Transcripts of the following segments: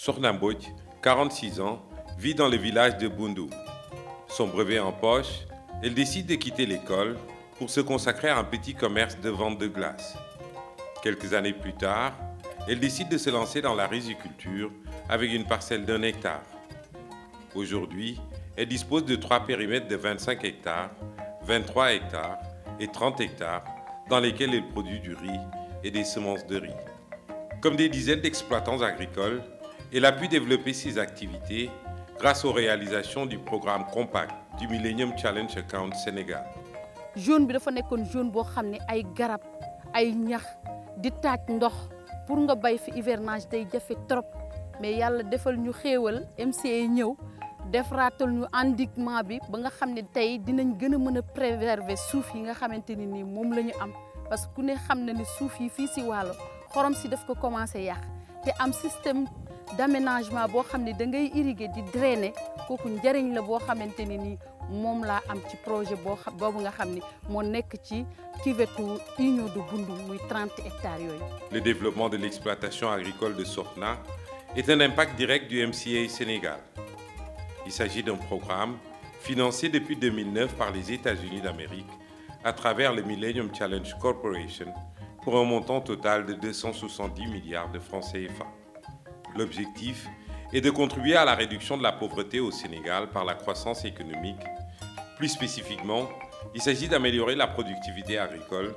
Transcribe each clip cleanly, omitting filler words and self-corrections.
Sokhna Mbodj, 46 ans, vit dans le village de Boundou. Son brevet en poche, elle décide de quitter l'école pour se consacrer à un petit commerce de vente de glace. Quelques années plus tard, elle décide de se lancer dans la riziculture avec une parcelle d'1 hectare. Aujourd'hui, elle dispose de 3 périmètres de 25 hectares, 23 hectares et 30 hectares dans lesquels elle produit du riz et des semences de riz. Comme des dizaines d'exploitants agricoles, elle a pu développer ses activités grâce aux réalisations du programme Compact du Millennium Challenge Account Sénégal. Zone bi dafa nekkoon zone boo xam ne ay garab ay ñax di taaj ndox pour nga bay fi hivernage day jafe trop mais yàlla defal ñu xéewal MCA ñëw defaraatal ñu endiguement bi ba nga xam ne tey dinañ gën a mën a préserver suuf yi nga xamante ni nii moom la ñu am parce que ku ne xam na ni suuf yi fii si Waalo xorom si daf ko commencé yàq te am système d'aménagement boo xam ne da ngay irriguer di drainer kooku njëriñ la boo xamante ni nii moom laa am ci projet boobu nga xam ni moo nekk ci kiwetu Union de Boundou muy 30 hectares yooyu. Le développement de l'exploitation agricole de Sokhna est un impact direct du MCA Sénégal. Il s'agit d'un programme financé depuis 2009 par les États-Unis d'Amérique à travers le Millennium Challenge Corporation pour un montant total de 270 milliards de francs CFA. L'objectif est de contribuer à la réduction de la pauvreté au Sénégal par la croissance économique. Plus spécifiquement, il s'agit d'améliorer la productivité agricole,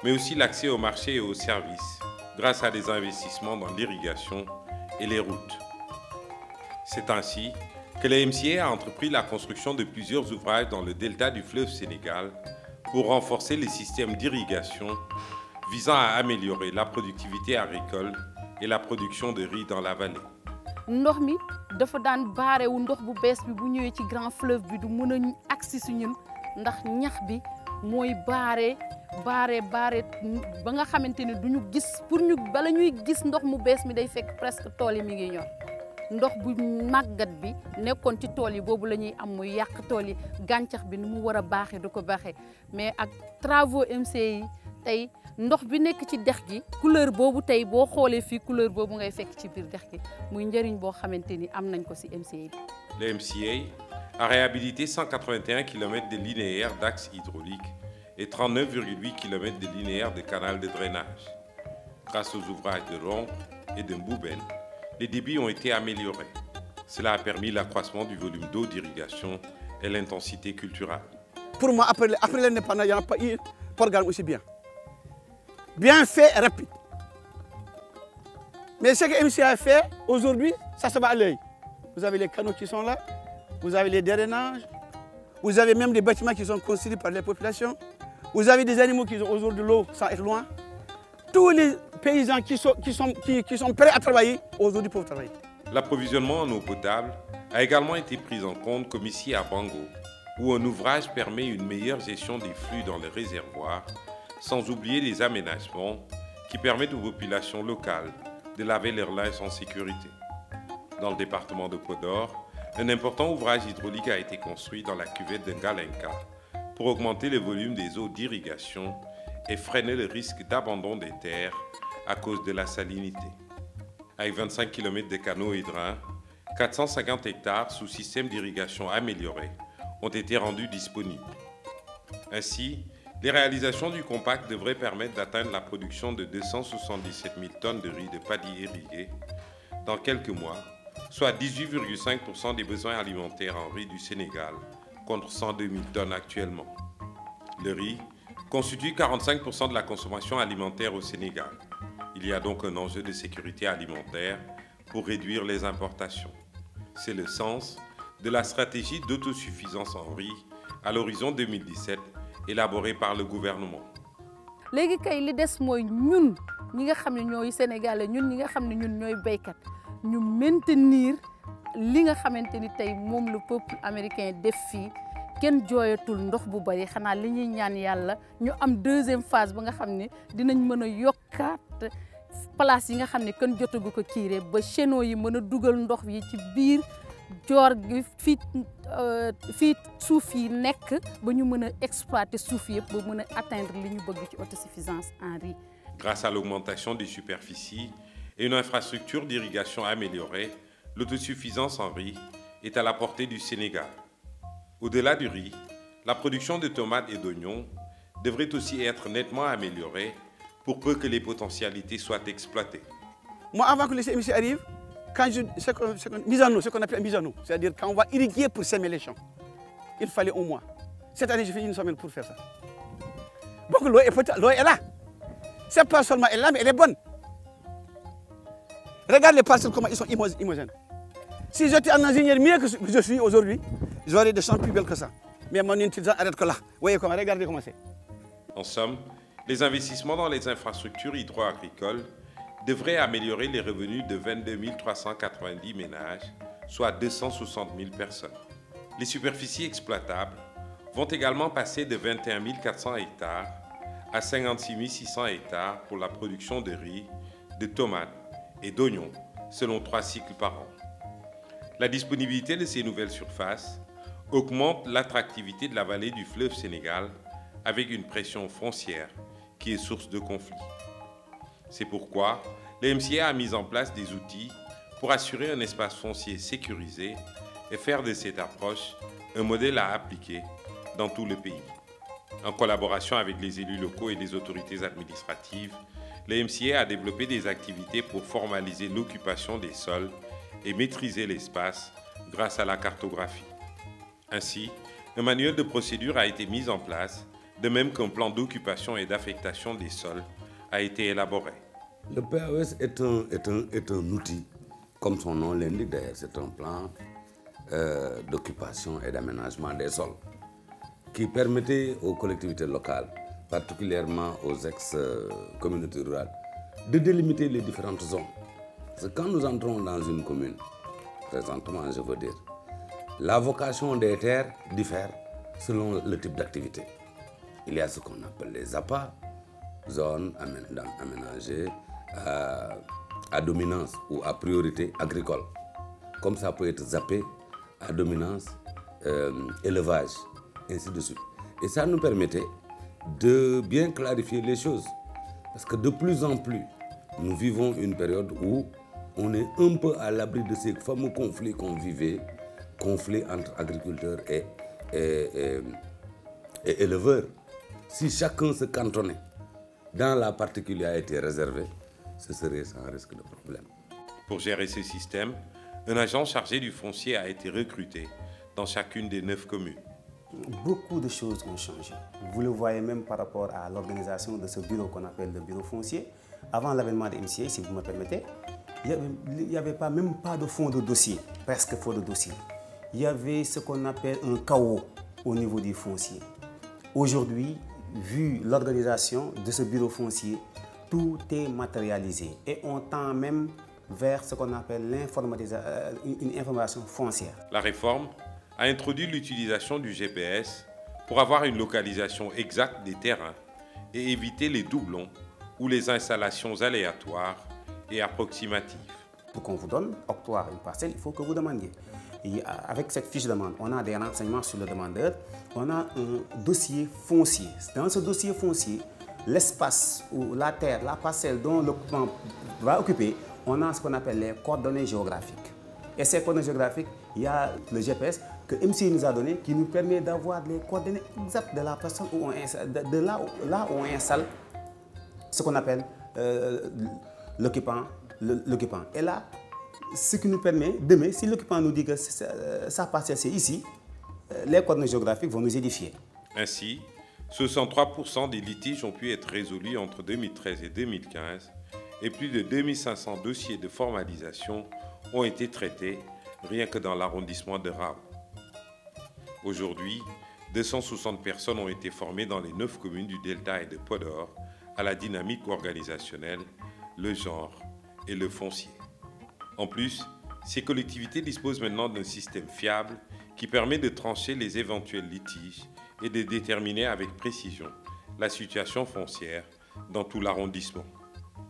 mais aussi l'accès au marché et aux services grâce à des investissements dans l'irrigation et les routes. C'est ainsi que le MCA a entrepris la construction de plusieurs ouvrages dans le delta du fleuve Sénégal pour renforcer les systèmes d'irrigation visant à améliorer la productivité agricole et la production de riz dans la vallée. ndox mi dafa daan baarewu ndox bu bees bi bu ñëwee ci grand fleuve bi du mën a agsi si ñun ndax ñax bi mooy baare ba nga xamante ni duñu gis pour ñu bala ñuy gis ndox mu bees mi day fekk presque tool yi mi ngi ñor ndox bu màggat bi nekkoon ci tool yi boobu la ñuy am muy yàq tool yi gàncax bi ni mu war a baaxee du ko baaxee mais ak travaux MCA yi tey ndox bi nekk ci dex gi couleur boobu tey boo xoolee fii couleur boobu ngay fekk ci biir dex gi muy njëriñ boo xamante ni am nañ ko ci MCA bi. Le MCA a réhabilité 181 km de linéaires d'axes hydrauliques et 39,8 km de linéaires de canaux de drainage. Grâce aux ouvrages de Rompre et de Mboubel, les débits ont été améliorés. Cela a permis l'accroissement du volume d'eau d'irrigation et l'intensité culturelle. Pour moi, après l'indépendance, il n'y a pas eu un programme aussi bien. Bien fait et rapide. Mais ce que MCA a fait aujourd'hui, ça se va à l'œil. Vous avez les canaux qui sont là, vous avez les drainages, vous avez même des bâtiments qui sont construits par les populations, vous avez des animaux qui ont aujourd'hui l'eau sans être loin. Tous les paysans qui sont prêts à travailler, aujourd'hui peuvent travailler. L'approvisionnement en eau potable a également été pris en compte comme ici à Bango, où un ouvrage permet une meilleure gestion des flux dans les réservoirs, sans oublier les aménagements qui permettent aux populations locales de laver leur linge en sécurité. Dans le département de Podor, un important ouvrage hydraulique a été construit dans la cuvette de Ngalenka pour augmenter le volume des eaux d'irrigation et freiner le risque d'abandon des terres à cause de la salinité. Avec 25 km de canaux hydrants, 450 hectares sous système d'irrigation amélioré ont été rendus disponibles. Ainsi, les réalisations du compact devraient permettre d'atteindre la production de 277 000 tonnes de riz de paddy irrigué dans quelques mois, soit 18,5% des besoins alimentaires en riz du Sénégal, contre 102 000 tonnes actuellement. Le riz constitue 45% de la consommation alimentaire au Sénégal. Il y a donc un enjeu de sécurité alimentaire pour réduire les importations. C'est le sens de la stratégie d'autosuffisance en riz à l'horizon 2017 élaborée par le gouvernement. léegi kay li des mooy ñun ñi nga xam ne ñooy Sénégalais ñun ñi nga xam ne ñun ñooy béykat ñu maintenir li nga xamante ni tey moom le peuple américain def fii kenn jooyatul ndox bu bari xanaa li ñuy ñaan yàlla ñu am deuxième phase ba nga xam ne dinañ mën a yokkaat place yi nga xam ne kenn jotagu ko kiire ba chenaux yi mën a dugal ndox yi ci biir joor gi fii suuf yi nekk ba ñu mën a exploiter suuf yëpp ba mën a atteindre li ñu bëgg ci autosuffisance en riz. Grâce à l'augmentation des superficies et une infrastructure d'irrigation améliorée, l'autosuffisance en riz est à la portée du Sénégal. Au-delà du riz, la production de tomates et d'oignons devrait aussi être nettement améliorée pour peu que les potentialités soient exploitées. Moi, avant que les CMC arrivent, ce qu'on appelle mise en eau, c'est-à-dire quand on va irriguer pour semer les champs, il fallait au moins. Cette année, j'ai fait une semaine pour faire ça. Donc l'eau est là. Ce n'est pas seulement elle est là, mais elle est bonne. Regarde les parcelles, comment ils sont homogènes. Si j'étais un ingénieur mieux que je suis aujourd'hui, j'aurais des champs plus belles que ça. Mais mon intelligence arrête que là. Vous voyez comment, regardez comment c'est. En somme, les investissements dans les infrastructures hydro-agricoles devraient améliorer les revenus de 22 390 ménages, soit 260 000 personnes. Les superficies exploitables vont également passer de 21 400 hectares à 56 600 hectares pour la production de riz, de tomates et d'oignons, selon 3 cycles par an. La disponibilité de ces nouvelles surfaces augmente l'attractivité de la vallée du fleuve Sénégal avec une pression foncière qui est source de conflits. C'est pourquoi le MCA a mis en place des outils pour assurer un espace foncier sécurisé et faire de cette approche un modèle à appliquer dans tout le pays. En collaboration avec les élus locaux et les autorités administratives, le MCA a développé des activités pour formaliser l'occupation des sols et maîtriser l'espace grâce à la cartographie. Ainsi, un manuel de procédure a été mis en place, de même qu'un plan d'occupation et d'affectation des sols a été élaboré. Le PAOS est un outil, comme son nom l'indique d'ailleurs, c'est un plan d'occupation et d'aménagement des sols qui permettait aux collectivités locales, particulièrement aux ex-communautés rurales, de délimiter les différentes zones. Parce que quand nous entrons dans une commune, présentement je veux dire, la vocation des terres diffère selon le type d'activité. Il y a ce qu'on appelle les APA, zones aménagées à dominance ou à priorité agricole. Comme ça peut être zappé à dominance élevage, ainsi de suite. Et ça nous permettait de bien clarifier les choses. Parce que de plus en plus, nous vivons une période où on est un peu à l'abri de ces fameux conflits qu'on vivait, conflits entre agriculteurs et éleveurs. Si chacun se cantonnait dans la partie qui lui a été réservée, ce serait sans risque de problème. Pour gérer ce système, un agent chargé du foncier a été recruté dans chacune des 9 communes. Beaucoup de choses ont changé. Vous le voyez même par rapport à l'organisation de ce bureau qu'on appelle le bureau foncier. Avant l'avènement de MCA, si vous me permettez, il n'y avait même pas de fonds de dossier, presque fonds de dossier. Il y avait ce qu'on appelle un chaos au niveau du foncier. Aujourd'hui, vu l'organisation de ce bureau foncier, tout est matérialisé et on tend même vers ce qu'on appelle une information foncière. La réforme a introduit l'utilisation du GPS pour avoir une localisation exacte des terrains et éviter les doublons ou les installations aléatoires et approximatives. Pour qu'on vous donne, octroie une parcelle, il faut que vous demandiez. Et avec cette fiche de demande, on a des renseignements sur le demandeur, on a un dossier foncier. Dans ce dossier foncier, l'espace ou la terre, la parcelle dont l'occupant va occuper, on a ce qu'on appelle les coordonnées géographiques. Et ces coordonnées géographiques, il y a le GPS que MCA nous a donné qui nous permet d'avoir les coordonnées exactes de la personne où on installe, de là où on installe ce qu'on appelle l'occupant. Et là, ce qui nous permet, demain, si l'occupant nous dit que sa parcelle c'est ici, les coordonnées géographiques vont nous édifier. Ainsi, 63% des litiges ont pu être résolus entre 2013 et 2015 et plus de 2500 dossiers de formalisation ont été traités rien que dans l'arrondissement de Rao. Aujourd'hui, 260 personnes ont été formées dans les 9 communes du Delta et de Podor à la dynamique organisationnelle, le genre et le foncier. En plus, ces collectivités disposent maintenant d'un système fiable qui permet de trancher les éventuels litiges et de déterminer avec précision la situation foncière dans tout l'arrondissement.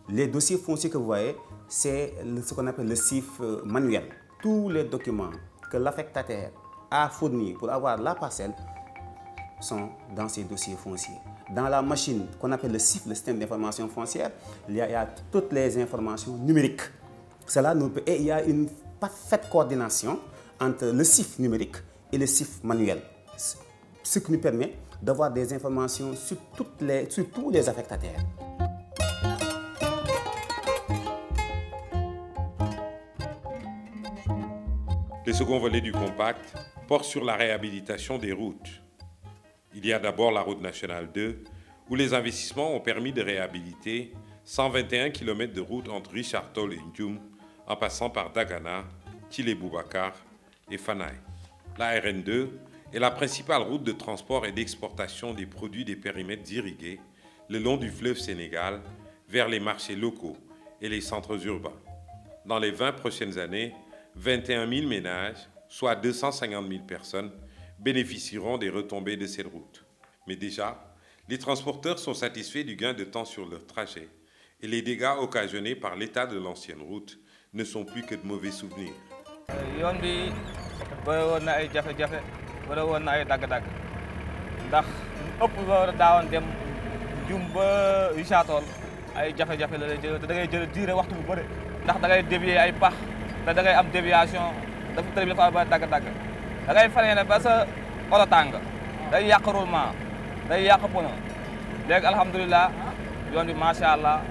Les dossiers fonciers que vous voyez, c'est ce qu'on appelle le CIF manuel. Tous les documents que l'affectataire a fournis pour avoir la parcelle sont dans ces dossiers fonciers. Dans la machine qu'on appelle le CIF, le système d'information foncière, il y a toutes les informations numériques. Cela nous, et il y a une parfaite coordination entre le CIF numérique et le CIF manuel, ce qui nous permet d'avoir des informations sur tous les affectataires. Le second volet du compact porte sur la réhabilitation des routes. Il y a d'abord la route nationale 2, où les investissements ont permis de réhabiliter 121 km de route entre Richard Toll et Ndioum, en passant par Dagana, Thillé Boubacar et Fanaï. La RN2 est la principale route de transport et d'exportation des produits des périmètres irrigués le long du fleuve Sénégal vers les marchés locaux et les centres urbains. Dans les 20 prochaines années, 21 000 ménages, soit 250 000 personnes, bénéficieront des retombées de cette route. Mais déjà, les transporteurs sont satisfaits du gain de temps sur leur trajet et les dégâts occasionnés par l'état de l'ancienne route ne sont plus que de mauvais souvenirs. yoon bi bëri woon na ay jafe-jafe bëri woon na ay dagg-dagg ndax ëpp ba daawoon dem Ndioum ba Richard Toll ay jafe-jafe la lay jël te da ngay jël diire waxtu bu bëri ndax da ngay dévier ay pax te da ngay am déviation dafa tëri bi dafa ba dagg-dagg da ngay freiné ba sa oto tàng day yàq roulement day yàq pono léegi alhamdulilah yoon bi macha allah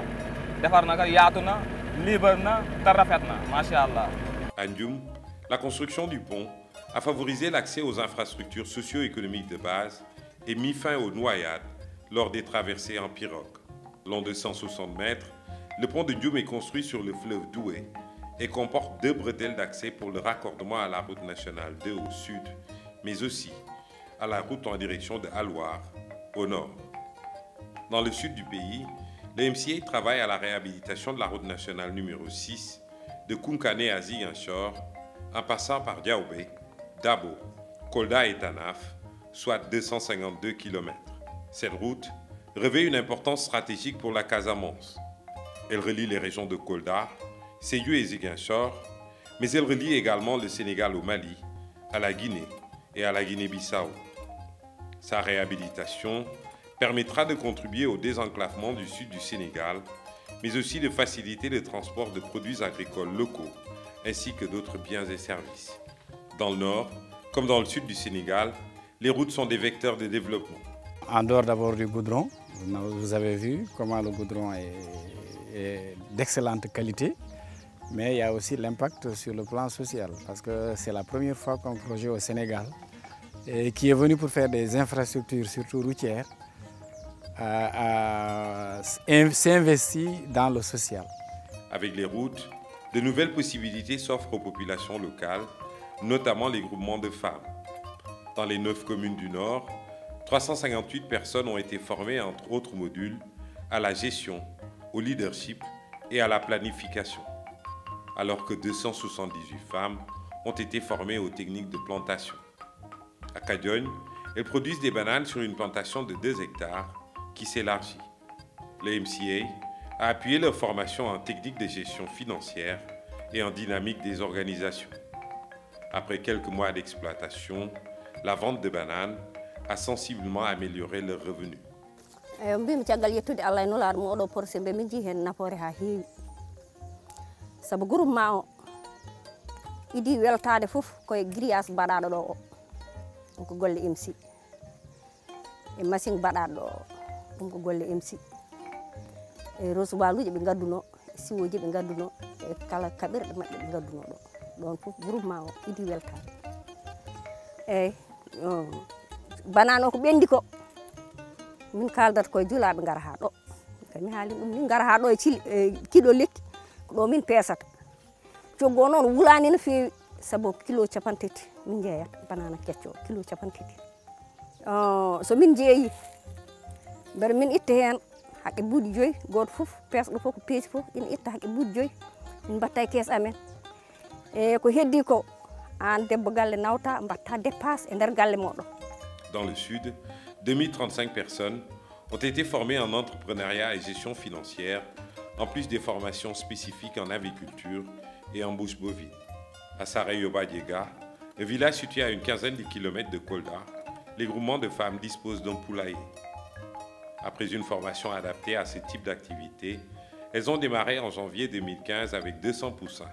defar na ko yaatu na libre na te rafet na macha allah. À Ndioum, la construction du pont a favorisé l'accès aux infrastructures socio-économiques de base et mis fin aux noyades lors des traversées en pirogue. Long de 160 mètres, le pont de Ndioum est construit sur le fleuve Doué et comporte 2 bretelles d'accès pour le raccordement à la route nationale 2 au sud, mais aussi à la route en direction de Alouar au nord. Dans le sud du pays, le MCA travaille à la réhabilitation de la route nationale numéro 6 de Kounkané à Ziguinchor, en passant par Diaoubé, Dabo, Kolda et Tanaf, soit 252 km. Cette route revêt une importance stratégique pour la Casamance. Elle relie les régions de Kolda, Sédhiou et Ziguinchor, mais elle relie également le Sénégal au Mali, à la Guinée et à la Guinée-Bissau. Sa réhabilitation permettra de contribuer au désenclavement du sud du Sénégal, mais aussi de faciliter le transport de produits agricoles locaux, ainsi que d'autres biens et services. Dans le nord, comme dans le sud du Sénégal, les routes sont des vecteurs de développement. En dehors d'abord du goudron, vous avez vu comment le goudron est d'excellente qualité, mais il y a aussi l'impact sur le plan social, parce que c'est la première fois qu'un projet au Sénégal, qui est venu pour faire des infrastructures, surtout routières, s'investit dans le social. Avec les routes, de nouvelles possibilités s'offrent aux populations locales, notamment les groupements de femmes. Dans les 9 communes du Nord, 358 personnes ont été formées, entre autres modules, à la gestion, au leadership et à la planification, alors que 278 femmes ont été formées aux techniques de plantation. À Kadiogne, elles produisent des bananes sur une plantation de 2 hectares qui s'élargit. Le MCA a appuyé leur formation en techniques de gestion financière et en dynamique des organisations. Après quelques mois d'exploitation, la vente de bananes a sensiblement amélioré leurs revenus. mbimi caggal yettude Allah e nulaɗo mum oɗo projet mbe min jii hen nafoore ha heewi saabu groupement o idi weltade foof koye grillage mbaɗaɗo ɗo o ko golle MC e machine mbaɗaɗo ɗo ɗum ko golle MC e rosubaluji ɓe gadduno e siwoji ɓe gadduno e kala kaɓirɗe maɓɓe ɓe gadduno ɗo ɗon foof groupement o idi weltade eyyi banane o ko ɓendi ko min kaldata koye julaɓe gara ha ɗo mi haali ɗum min gara ha ɗo e kilo lekki ko ɗo min peesata coggo noon wulani no feewi saabu kilo capantati min jeeyata banana kecco kilo capantati so min jeeyi mbeɗa min itta hen haqqe buuɗi 5 goto foof peesɗo fof ko peesi fof ina itta haqqe buuɗi 5 min mbatta e kees amen e ko heddi ko an debbo galle nawta mbatta dépasse e nder galle moɗon. Dans le sud, 2035 personnes ont été formées en entrepreneuriat et gestion financière, en plus des formations spécifiques en aviculture et en bouche bovine. À Sarayoba-Diega, un village situé à une quinzaine de kilomètres de Kolda, les groupements de femmes disposent d'un poulailler. Après une formation adaptée à ce type d'activité, elles ont démarré en janvier 2015 avec 200 poussins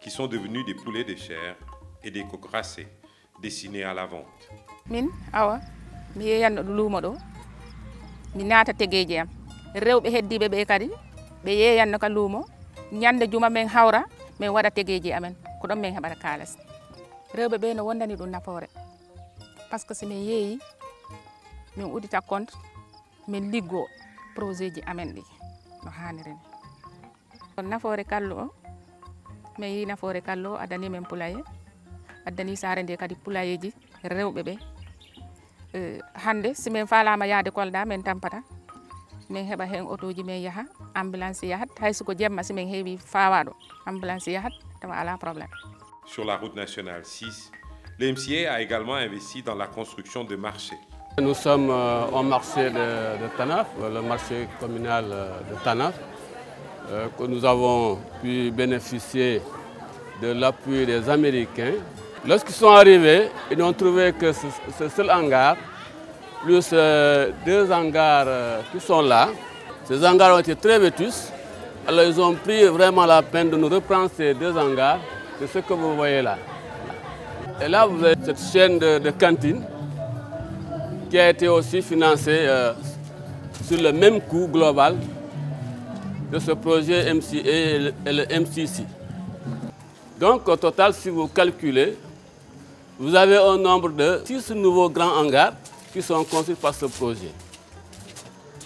qui sont devenus des poulets de chair et des coqs racés destinés à la vente. Min awa mi yeyanno ɗo luumo ɗo mi naata tegeeje am rewɓe heddiɓe ɓe kadi ɓe yeyanno ka luumo ñande juma men hawra min waɗa tegeeje amen ko ɗon min heɓata kalas rewɓe ɓe no wondani ɗum nafoore par ce que si min yeeyi min uddita compte min liggo projet ji amen ɗi no haniri ni on nafoore kallu o min yi nafoore kallu o addani men poulailler addani saare nde kadi poulailler ji rewɓe ɓe hande si min falama yaade Kolda min tampata min heɓa hen autoji min yaha ambulance yahat hayso ko jemma si min heewi fawaɗo ambulance yahat tawa ala problème. Sur la route nationale 6, le MCA a également investi dans la construction de marchés. Nous sommes au marché de Tanaf, le marché communal de Tanaf, que nous avons pu bénéficier de l'appui des Américains. Lorsqu'ils sont arrivés, ils ont trouvé que ce seul hangar, plus deux hangars qui sont là, ces hangars ont été très vétustes. Alors ils ont pris vraiment la peine de nous reprendre ces deux hangars, c'est ce que vous voyez là. Et là, vous avez cette chaîne de cantines qui a été aussi financée sur le même coût global de ce projet MCA et le MCC. Donc au total, si vous calculez, vous avez un nombre de 6 nouveaux grands hangars qui sont construits par ce projet.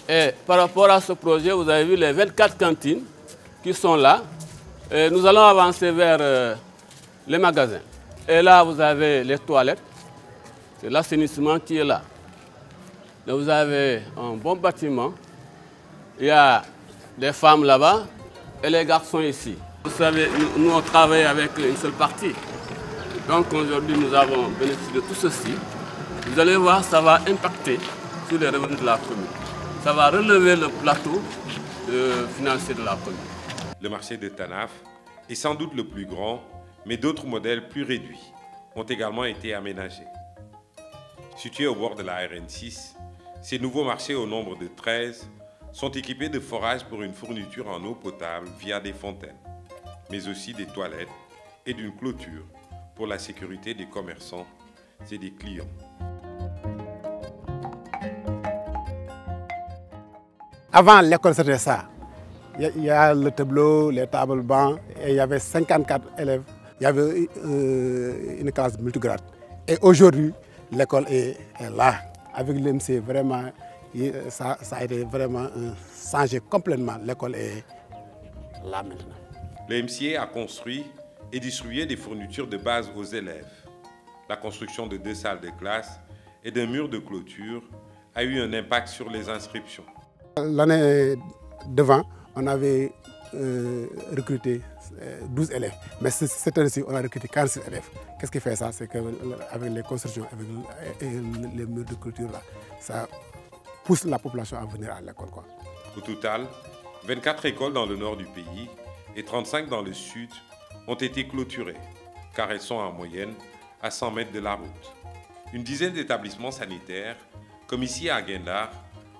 Et par rapport à ce projet, vous avez vu les 24 cantines qui sont là. Et nous allons avancer vers les magasins. Et là, vous avez les toilettes. C'est l'assainissement qui est là. Donc, vous avez un bon bâtiment. Il y a des femmes là-bas et les garçons ici. Vous savez, nous on travaille avec une seule partie. Donc aujourd'hui, nous avons bénéficié de tout ceci. Vous allez voir, ça va impacter sur les revenus de la commune. Ça va relever le plateau financier de la commune. Le marché de Tanaf est sans doute le plus grand, mais d'autres modèles plus réduits ont également été aménagés. Situés au bord de la RN6, ces nouveaux marchés au nombre de 13 sont équipés de forages pour une fourniture en eau potable via des fontaines, mais aussi des toilettes et d'une clôture pour la sécurité des commerçants et des clients. Avant l'école, c'était ça. Il y a le tableau, les tables bancs, et il y avait 54 élèves. Il y avait une classe multigrade. Et aujourd'hui, l'école est là. Avec l'MC, vraiment, ça a été vraiment changé complètement. L'école est là maintenant. Le MCA a construit et distribué des fournitures de base aux élèves. La construction de 2 salles de classe et d'un mur de clôture a eu un impact sur les inscriptions. L'année devant, on avait recruté 12 élèves. Mais cette année-ci, on a recruté 46 élèves. Qu'est-ce qui fait ça? C'est qu'avec les constructions, avec les murs de clôture, là, ça pousse la population à venir à l'école. Au total, 24 écoles dans le nord du pays et 35 dans le sud ont été clôturées, car elles sont en moyenne à 100 mètres de la route. Une dizaine d'établissements sanitaires, comme ici à Guindar,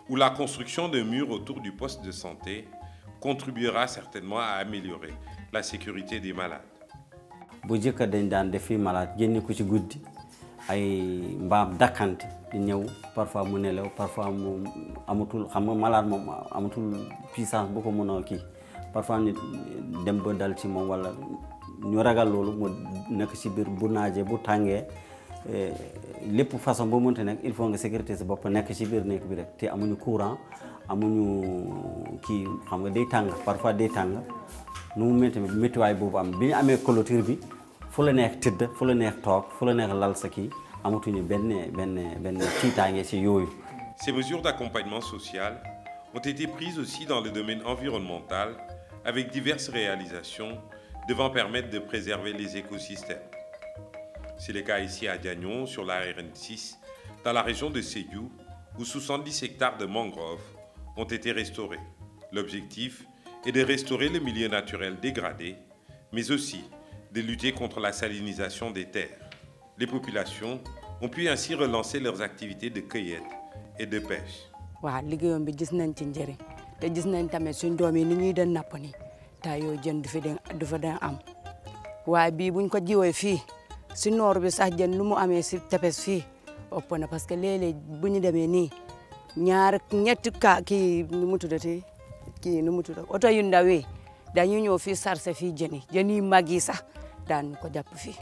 où la construction d'un mur autour du poste de santé contribuera certainement à améliorer la sécurité des malades. bu jëkk dañ daan defi malade génne ko ci guddi ay mbaam dakkante di ñëw parfois mu nelaw parfois mu amatul xam nga malade moom amatul puissance bu ko mën a kii parfois nit dem ba dal ci moom wala ñu ragal loolu mu nekk ci biir bu naajee bu tàngee lépp façon boo mënte nekk il faut nga sécurité sa bopp nekk ci biir nekk bi rek te amuñu courant amuñu kii xam nga day tàng parfois day tàng nu mu métti méttiwaay boobu am bi ñu amee clôture bi fu la neex tëdd fu la neex toog fu la neex lal sa kii amatuñu benn tiitaange ci yooyu. Ces mesures d'accompagnement social ont été prises aussi dans le domaine environnemental avec diverses réalisations devant permettre de préserver les écosystèmes. C'est le cas ici à Diagnon, sur la RN6, dans la région de Sédhiou, où 70 hectares de mangroves ont été restaurés. L'objectif est de restaurer le milieu naturel dégradé, mais aussi de lutter contre la salinisation des terres. Les populations ont pu ainsi relancer leurs activités de cueillette et de pêche. waaw liggéeyam bi gis nañ ci njëriñ te gis nañ tamit suñ doom yi ni ñuy den napp ni taa yoo jën du fa den am waaye bii buñ ko jiwee fii si noor bi sax jën lu mu amee si tefes fii ëpp na parce que léeg-léeg bu ñu demee nii ñetti kii nu mu tuddati kii nu mu tuddati oto yu ndaw yi dañu ñëw fii sarse fii jën yi mag yi sax daan ko jàpp fii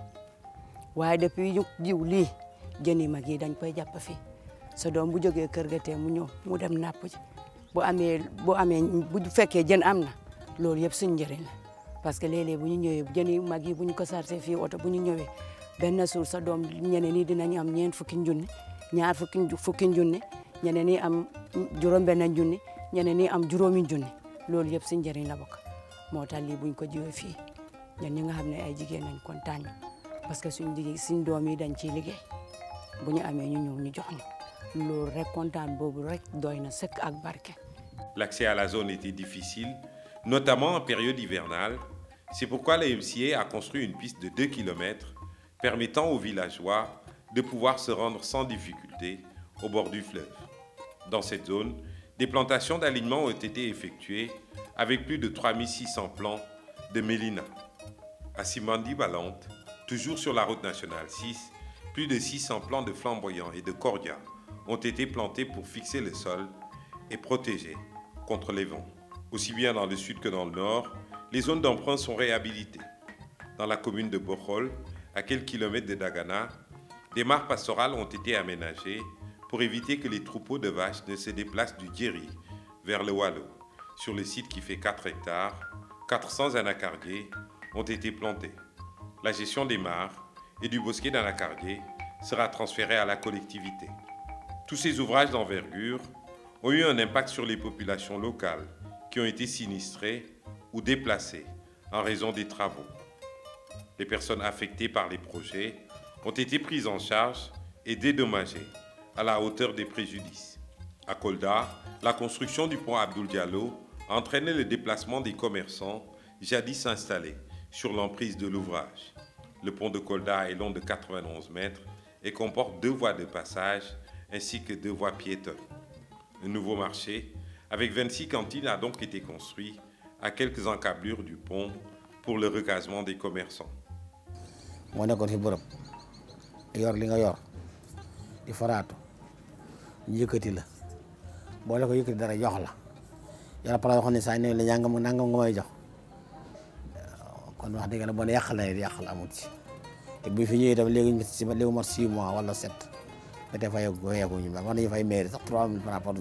waaye depuis ñu jiw lii jën yi mag yi dañ koy jàpp fii sa doom bu jógee kër ga tee mu ñëw mu dem napp ji bu fekkee jën am na loolu yëpp suñu njëriñ la parce que léeg-léeg bu ñu ñëwee jën yi mag yi bu ñu ko sarse fii oto bu ñu ñëwee benn suur sa doom ñeneen ñi dinañu am ñeent fukki junni ñaar fukki junni ñeneen ñi am juróom benn junni ñeneen ñi am juróomi junni loolu yëpp suñu njëriñ la bokk moo tax lii buñ ko jiwee fii ñun ñi nga xam ne ay jigéen nañ kontaan parce que suñ doom yi dañ ciy liggéey bu ñu amee ñu ñëw ñu jox ñu loolu rek kontaan boobu rek doy na sëkk ak barke. L'accès à la zone était difficile, notamment en période hivernale. C'est pourquoi la MCA a construit une piste de 2 km permettant aux villageois de pouvoir se rendre sans difficulté au bord du fleuve. Dans cette zone, des plantations d'alignement ont été effectuées avec plus de 3600 plants de mélina. À Simandi Balante, toujours sur la route nationale 6, plus de 600 plants de flamboyants et de cordia ont été plantés pour fixer le sol et protéger contre les vents. Aussi bien dans le sud que dans le nord, les zones d'emprunt sont réhabilitées. Dans la commune de Bokhol, à quelques kilomètres de Dagana, des mares pastorales ont été aménagées pour éviter que les troupeaux de vaches ne se déplacent du Djeri vers le Wallo. Sur le site qui fait 4 hectares, 400 anacardiers ont été plantés. La gestion des mares et du bosquet d'anacardiers sera transférée à la collectivité. Tous ces ouvrages d'envergure ont eu un impact sur les populations locales qui ont été sinistrées ou déplacées en raison des travaux. Les personnes affectées par les projets ont été prises en charge et dédommagées à la hauteur des préjudices. À Kolda, la construction du pont Abdoul Diallo a entraîné le déplacement des commerçants jadis installés sur l'emprise de l'ouvrage. Le pont de Kolda est long de 91 mètres et comporte 2 voies de passage ainsi que 2 voies piétonnes. Un nouveau marché avec 26 cantines a donc été construit à quelques encablures du pont pour le recasement des commerçants. moo nekkoon fi bërëb yor li nga yor di faraatu ñu yëkkati la boole ko yëkkati dara jox la yàlla pala yoo xam ne saa ne la nangam nga may jox kon wax dëgg la bon yàq la amut ci te bu fi ñëwee itam léegi mat 6 mois wala 7 ba tey fayeeku ñu war nañu fay mairie sax 3000 francs par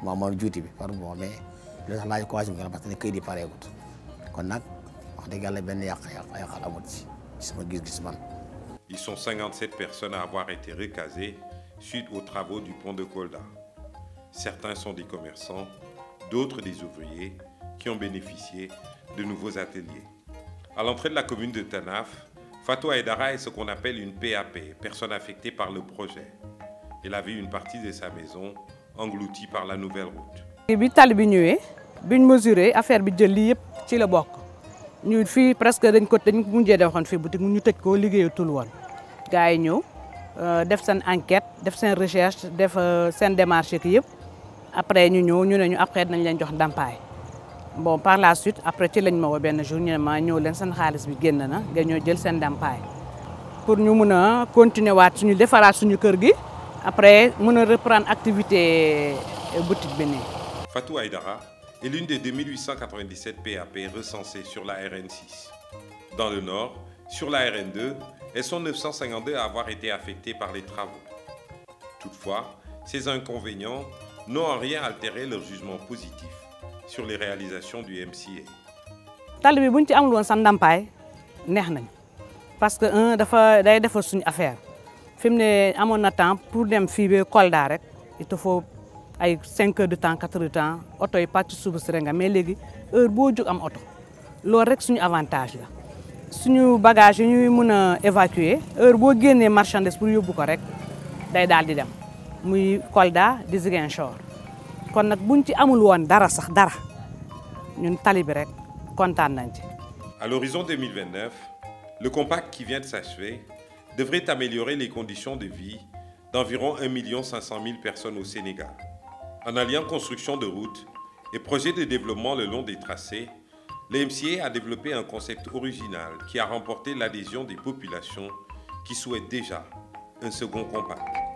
mois moom juuti bi par mois mais loolu sax laaj ko wàcc parce que këyit yi pareegut kon nag wax dëgg yàlla benn yàqal amut ci. Ils sont 57 personnes à avoir été recasées suite aux travaux du pont de Kolda. Certains sont des commerçants, d'autres des ouvriers qui ont bénéficié de nouveaux ateliers. À l'entrée de la commune de Tanaf, Fatou Aïdara est ce qu'on appelle une PAP, personne affectée par le projet. Elle a vu une partie de sa maison engloutie par la nouvelle route. bi tali bi ñëwee biñ mesuré affaire bi jël lii yëpp ci la bokk. ñu fii presque dañ mujjee defoon fii boutique ñu tëj ko liggéeyatul woon gars yi ñëw def seen enquête def seen recherche def seen démarche ki yëpp après ñu ñëw ñu ne ñu après nañ leen jox ndàmpaay bon par la suite après ci lañ ma woo benn jour ñu ne ma ñëw leen seen xaalis bi génn na nga ñëw jël seen ndàmpaay pour ñu mun a continuer waat suñu defaraat suñu kër gi après mun a reprendre activité boutique bi nii. Fatou Aïdara est l'une des 2897 PAP recensées sur la RN6. Dans le Nord, sur la RN2, elles sont 952 à avoir été affectées par les travaux. Toutefois, ces inconvénients n'ont en rien altéré leur jugement positif sur les réalisations du MCA. tali bi buñ ci amul woon sa ndàmpaay neex nañ parce que day defar suñu affaire fi mu ne amoon na temps pour dem fii ba Kolda rek il te faut ay 5 heures de temps 4 heures de temps oto yi pàcc suba si nga mais léegi heure boo jóg am oto loolu rek suñu avantage la suñu bagage yi ñuy mën a évacuer heure boo génnee marchandise pour yóbbu ko rek day daal di dem muy Kolda di Ziguinchor kon nag buñ ci amul woon dara sax dara ñun tali bi rek kontaan nañ ci. À l'horizon 2029, le compact qui vient de s'achever devrait améliorer les conditions de vie d'environ 1 500 000 personnes au Sénégal. En alliant construction de routes et projets de développement le long des tracés, Le MCA a développé un concept original qui a remporté l'adhésion des populations qui souhaitent déjà un second compact.